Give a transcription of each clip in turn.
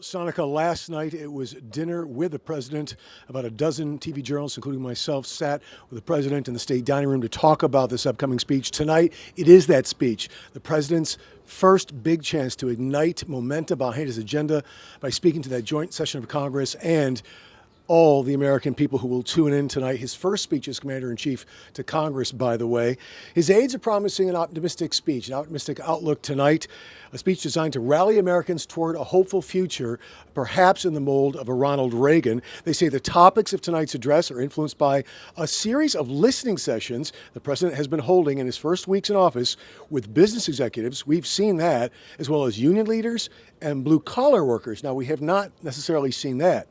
Sonica, last night it was dinner with the president. About a dozen TV journalists, including myself, sat with the president in the state dining room to talk about this upcoming speech. Tonight, it is that speech, the president's first big chance to ignite momentum behind his agenda by speaking to that joint session of Congress and all the American people who will tune in tonight. His first speech as Commander-in-Chief to Congress, by the way. His aides are promising an optimistic speech, an optimistic outlook tonight, a speech designed to rally Americans toward a hopeful future, perhaps in the mold of a Ronald Reagan. They say the topics of tonight's address are influenced by a series of listening sessions the president has been holding in his first weeks in office with business executives. We've seen that, as well as union leaders and blue-collar workers. Now, we have not necessarily seen that.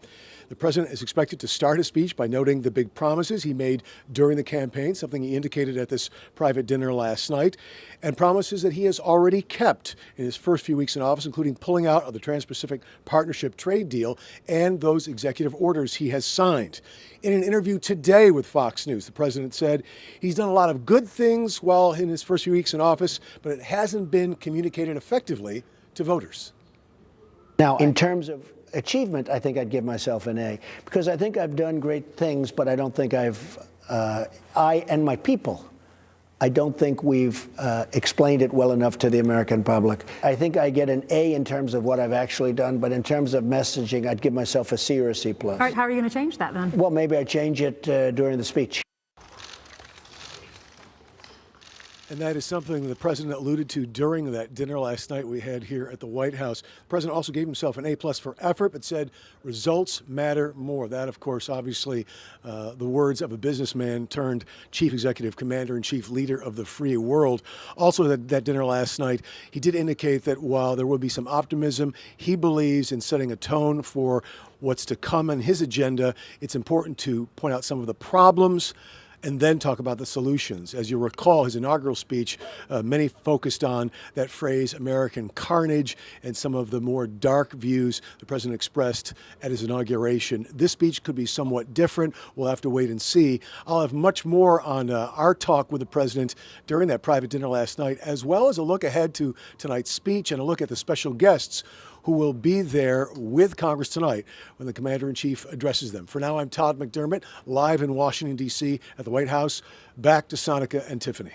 The president is expected to start his speech by noting the big promises he made during the campaign, something he indicated at this private dinner last night, and promises that he has already kept in his first few weeks in office, including pulling out of the Trans-Pacific Partnership trade deal and those executive orders he has signed. In an interview today with Fox News, the president said he's done a lot of good things while in his first few weeks in office, but it hasn't been communicated effectively to voters. Now, in terms of achievement, I think I'd give myself an A, because I think I've done great things, but I don't think I and my people, I don't think we've explained it well enough to the American public. I think I get an A in terms of what I've actually done, but in terms of messaging, I'd give myself a C or a C+. All right, how are you going to change that then? Well, maybe I change it during the speech. And that is something the president alluded to during that dinner last night we had here at the White House. The president also gave himself an A+ for effort, but said results matter more. That, of course, obviously the words of a businessman turned chief executive, commander-in-chief, leader of the free world. Also, that dinner last night, he did indicate that while there will be some optimism, he believes in setting a tone for what's to come on his agenda. It's important to point out some of the problems and then talk about the solutions. As you recall, his inaugural speech, many focused on that phrase, American carnage, and some of the more dark views the president expressed at his inauguration. This speech could be somewhat different. We'll have to wait and see. I'll have much more on our talk with the president during that private dinner last night, as well as a look ahead to tonight's speech and a look at the special guests who will be there with Congress tonight when the Commander-in-Chief addresses them. For now, I'm Todd McDermott, live in Washington, D.C. at the White House. Back to Sonica and Tiffany.